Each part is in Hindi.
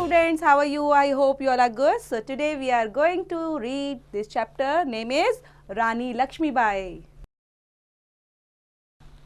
students, how are you? I hope you all are good. So today we are going to read this chapter. Name is Rani Lakshmi Bai.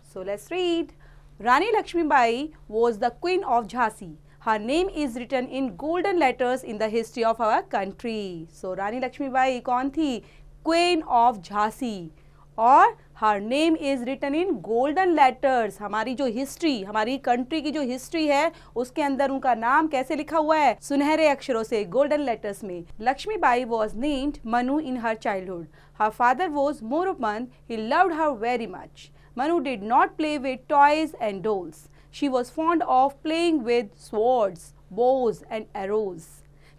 So let's read. Rani Lakshmi Bai was the queen of Jhansi. Her name is written in golden letters in the history of our country. So Rani Lakshmi Bai कौन थी? Queen of Jhansi. और हर name is written in golden letters. हमारी जो हिस्ट्री, हमारी कंट्री की जो हिस्ट्री है उसके अंदर उनका नाम कैसे लिखा हुआ है? सुनहरे अक्षरों से, गोल्डन लेटर्स में. Lakshmi Bai was named Manu in her childhood. Her father was Moropant. He loved her very much. Manu did not play with toys and dolls. She was fond of playing with swords, bows and arrows.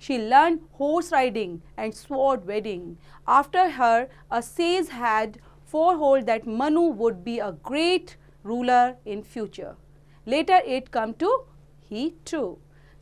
She learned horse riding and sword wielding. After her, a sage had foretold that Manu would be a great ruler in future. Later it come to he too.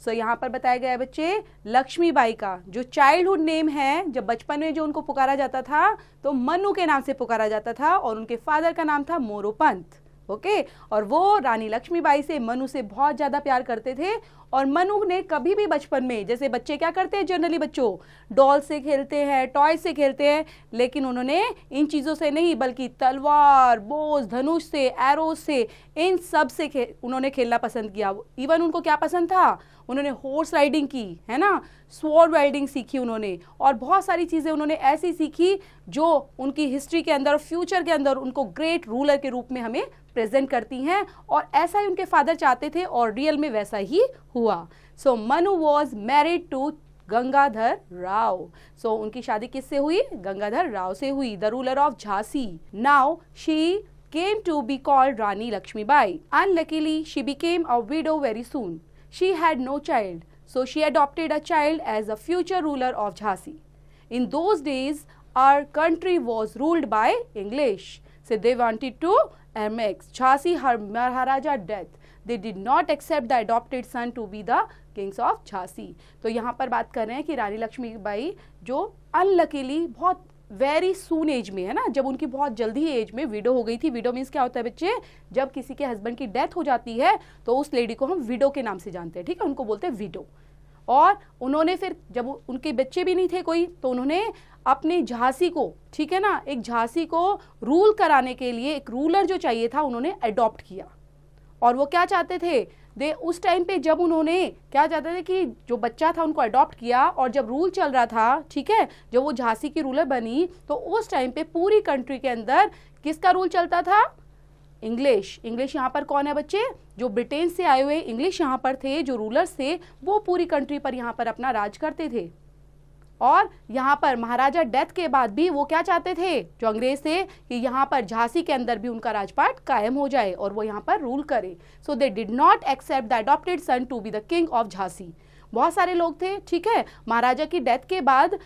So यहाँ पर बताया गया है बच्चे, लक्ष्मी बाई का जो चाइल्डहुड नेम है, जब बचपन में जो उनको पुकारा जाता था तो मनु के नाम से पुकारा जाता था और उनके फादर का नाम था मोरोपंत. ओके और वो रानी लक्ष्मी बाई से, मनु से बहुत ज़्यादा प्यार करते थे. और मनु ने कभी भी बचपन में, जैसे बच्चे क्या करते हैं जनरली, बच्चों डॉल से खेलते हैं, टॉय से खेलते हैं, लेकिन उन्होंने इन चीज़ों से नहीं बल्कि तलवार, बोझ, धनुष से, एरोज से, इन सब से उन्होंने खेलना पसंद किया. इवन उनको क्या पसंद था? उन्होंने हॉर्स राइडिंग की, है ना, स्वॉर्ड वेल्डिंग सीखी उन्होंने, और बहुत सारी चीज़ें उन्होंने ऐसी सीखी जो उनकी हिस्ट्री के अंदर, फ्यूचर के अंदर उनको ग्रेट रूलर के रूप में हमें प्रेजेंट करती हैं. और ऐसा ही उनके फादर चाहते थे और रियल में वैसा ही हुआ. So Manu was married to Gangadhar Rao. So उनकी शादी किससे हुई? गंगाधर राव से हुई, the ruler of Jhansi. Now she came to be called Rani Lakshmi Bai. Unluckily, she became a widow very soon. She had no child, so she adopted a child as a future ruler of Jhansi. In those days, our country was ruled by English, so they wanted to annex Jhansi her Maharaja death. They did not accept the adopted son to be the kings of Jhansi. तो यहाँ पर बात कर रहे हैं कि रानी लक्ष्मी बाई जो अनलकीली बहुत वेरी सून एज में, है ना, जब उनकी बहुत जल्दी एज में विडो हो गई थी. विडो मीन्स क्या होता है बच्चे? जब किसी के हस्बैंड की डेथ हो जाती है तो उस लेडी को हम विडो के नाम से जानते हैं, ठीक है, उनको बोलते हैं विडो. और उन्होंने फिर जब उनके बच्चे भी नहीं थे कोई, तो उन्होंने अपने झांसी को, ठीक है ना, एक झांसी को रूल कराने के लिए एक रूलर जो चाहिए था उन्होंने अडॉप्ट किया. और वो क्या चाहते थे? दे उस टाइम पे जब उन्होंने क्या चाहते थे कि जो बच्चा था उनको अडॉप्ट किया, और जब रूल चल रहा था, ठीक है, जब वो झांसी की रूलर बनी तो उस टाइम पे पूरी कंट्री के अंदर किसका रूल चलता था? इंग्लिश. इंग्लिश यहाँ पर कौन है बच्चे? जो ब्रिटेन से आए हुए इंग्लिश यहाँ पर थे, जो रूलर्स थे, वो पूरी कंट्री पर यहाँ पर अपना राज करते थे. और यहाँ पर महाराजा डेथ के बाद भी वो क्या चाहते थे, जो अंग्रेज थे, कि यहाँ पर झांसी के अंदर भी उनका राजपाट कायम हो जाए और वो यहाँ पर रूल करे. So they did not accept the adopted son to be the king of Jhansi. बहुत सारे लोग थे, ठीक है, महाराजा की डेथ के बाद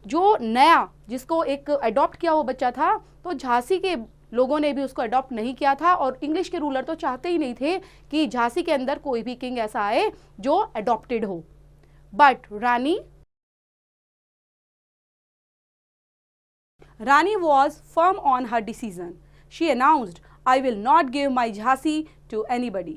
जो नया जिसको एक अडॉप्ट किया वो बच्चा था, तो झांसी के लोगों ने भी उसको अडॉप्ट नहीं किया था. और इंग्लिश के रूलर तो चाहते ही नहीं थे कि झांसी के अंदर कोई भी किंग ऐसा आए जो अडॉप्टेड हो. But Rani was firm on her decision. She announced, "I will not give my Jhansi to anybody."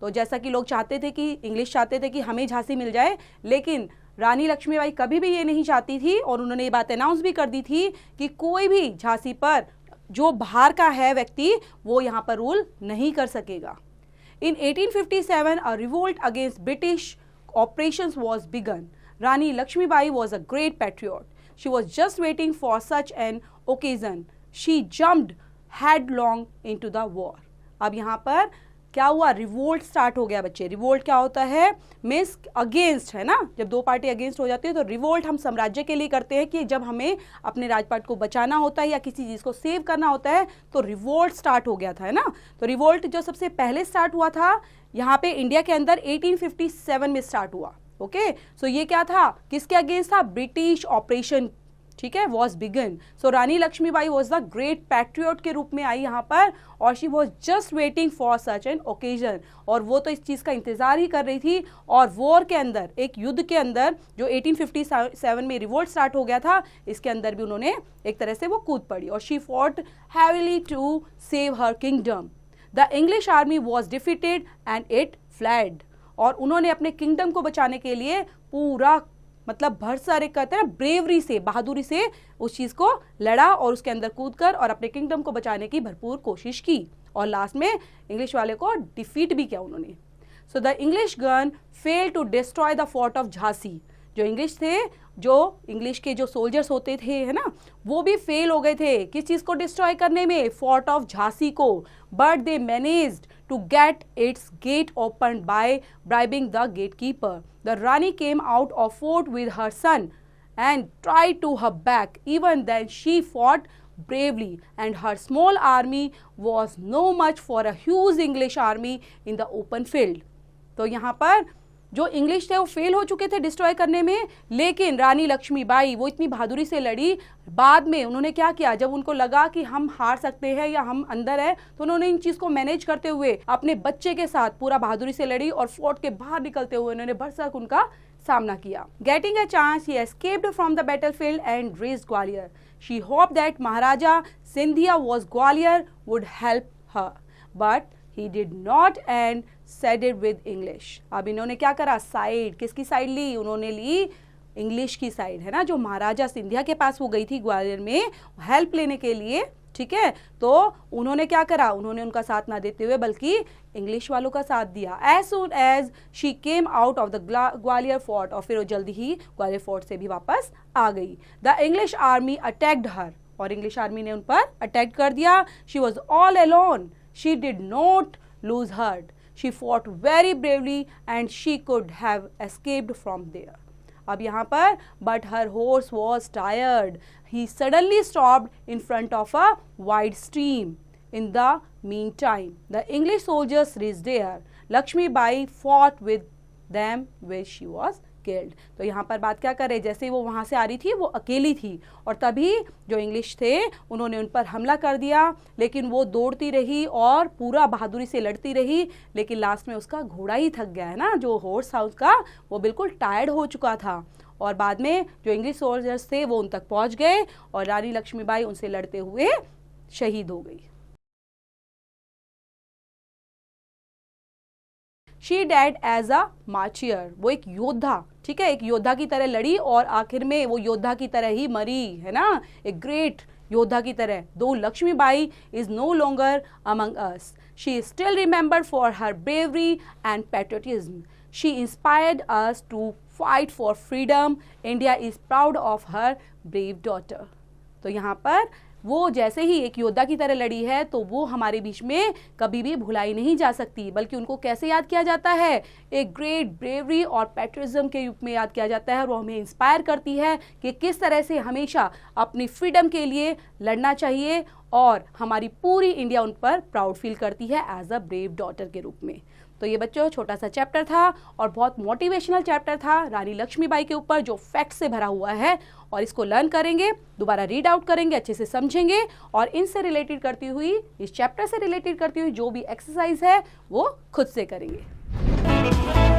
तो जैसा कि लोग चाहते थे, कि इंग्लिश चाहते थे कि हमें झांसी मिल जाए, लेकिन रानी लक्ष्मीबाई कभी भी ये नहीं चाहती थी. और उन्होंने ये बात अनाउंस भी कर दी थी कि कोई भी झांसी पर जो बाहर का है व्यक्ति वो यहाँ पर रूल नहीं कर सकेगा. In 1857, a revolt against British operations was begun. Rani Lakshmibai was a great patriot. She was just waiting for such an occasion. She jumped headlong into the war. अब यहाँ पर क्या हुआ? रिवोल्ट स्टार्ट हो गया बच्चे. रिवोल्ट क्या होता है? मीन्स अगेंस्ट, है ना. जब दो पार्टी अगेंस्ट हो जाती है तो रिवोल्ट हम साम्राज्य के लिए करते हैं कि जब हमें अपने राजपाट को बचाना होता है या किसी चीज़ को सेव करना होता है, तो रिवोल्ट स्टार्ट हो गया था, है ना. तो रिवोल्ट जो सबसे पहले स्टार्ट हुआ था यहाँ पे इंडिया के अंदर 1857 में स्टार्ट हुआ. ओके सो ये क्या था? किसके अगेंस्ट था? ब्रिटिश ऑपरेशन, ठीक है, was began. So Rani Lakshmibai was the great patriot के रूप में आई यहाँ पर, और she was just waiting for such an occasion. और वो तो इस चीज़ का इंतजार ही कर रही थी. और वॉर के अंदर, एक युद्ध के अंदर जो 1857 में रिवोल्ट स्टार्ट हो गया था, इसके अंदर भी उन्होंने एक तरह से वो कूद पड़ी. और she fought heavily to save her kingdom. The English army was defeated and it fled. और उन्होंने अपने किंगडम को बचाने के लिए पूरा मतलब भरसक एक कहते हैं ना ब्रेवरी से, बहादुरी से उस चीज को लड़ा और उसके अंदर कूदकर और अपने किंगडम को बचाने की भरपूर कोशिश की और लास्ट में इंग्लिश वाले को डिफीट भी किया उन्होंने। So the English gun fail to destroy the fort of Jhansi. जो इंग्लिश थे, जो इंग्लिश के जो सोल्जर्स होते थे है ना, वो भी फेल हो गए थे किस चीज को डिस्ट्रॉय करने में, फोर्ट ऑफ झांसी को। But they managed to get its gate opened by bribing the gatekeeper. The Rani came out of fort with her son and tried to her back. Even then she fought bravely and her small army was no much for a huge English army in the open field. तो यहाँ पर जो इंग्लिश थे वो फेल हो चुके थे डिस्ट्रॉय करने में, लेकिन रानी लक्ष्मीबाई वो इतनी बहादुरी से लड़ी। बाद में उन्होंने क्या किया, जब उनको लगा कि हम हार सकते हैं या हम अंदर है, तो उन्होंने इन चीज को मैनेज करते हुए अपने बच्चे के साथ पूरा बहादुरी से लड़ी और फोर्ट के बाहर निकलते हुए उन्होंने भरसक उनका सामना किया। Getting a chance he escaped from the battlefield and reached Gwalior. She hoped that Maharaja Scindia was Gwalior would help her, but he did not and sided with English. अब इन्होंने क्या करा, साइड, किसकी साइड ली, उन्होंने ली इंग्लिश की साइड, है ना, जो महाराजा सिंधिया के पास वो गई थी ग्वालियर में हेल्प लेने के लिए, ठीक है। तो उन्होंने क्या करा, उन्होंने उनका साथ ना देते हुए बल्कि इंग्लिश वालों का साथ दिया। As soon as she came out of the Gwalior fort, और फिर वो जल्दी ही ग्वालियर फोर्ट से भी वापस आ गई। द इंग्लिश आर्मी अटैक्ड हर, और इंग्लिश आर्मी ने उन पर अटैक कर दिया। She was all alone. She did not lose heart. She fought very bravely and she could have escaped from there. अब यहाँ पर but her horse was tired. He suddenly stopped in front of a wide stream. In the meantime, the English soldiers reached there. Lakshmi Bai fought with them where she was killed. तो यहाँ पर बात क्या कर रहे, जैसे ही वो वहाँ से आ रही थी वो अकेली थी और तभी जो इंग्लिश थे उन्होंने उन पर हमला कर दिया, लेकिन वो दौड़ती रही और पूरा बहादुरी से लड़ती रही, लेकिन लास्ट में उसका घोड़ा ही थक गया, है ना, जो हॉर्स था उसका वो बिल्कुल टायर्ड हो चुका था। और बाद में जो इंग्लिश सोल्जर्स थे वो उन तक पहुँच गए और रानी लक्ष्मीबाई उनसे लड़ते हुए शहीद हो गई। She died as a martyr. वो एक योद्धा, ठीक है, एक योद्धा की तरह लड़ी और आखिर में वो योद्धा की तरह ही मरी, है ना, एक ग्रेट योद्धा की तरह। Though Lakshmibai is no longer among us, she is still remembered for her bravery and patriotism. She inspired us to fight for freedom. India is proud of her brave daughter. तो यहाँ पर वो जैसे ही एक योद्धा की तरह लड़ी है तो वो हमारे बीच में कभी भी भुलाई नहीं जा सकती, बल्कि उनको कैसे याद किया जाता है, एक ग्रेट ब्रेवरी और पैट्रियटिज्म के रूप में याद किया जाता है। और वो हमें इंस्पायर करती है कि किस तरह से हमेशा अपनी फ्रीडम के लिए लड़ना चाहिए और हमारी पूरी इंडिया उन पर प्राउड फील करती है एज अ ब्रेव डॉटर के रूप में। तो ये बच्चों छोटा सा चैप्टर था और बहुत मोटिवेशनल चैप्टर था रानी लक्ष्मीबाई के ऊपर, जो फैक्ट से भरा हुआ है, और इसको लर्न करेंगे, दोबारा रीड आउट करेंगे, अच्छे से समझेंगे और इनसे रिलेटेड करती हुई, इस चैप्टर से रिलेटेड करती हुई जो भी एक्सरसाइज है वो खुद से करेंगे।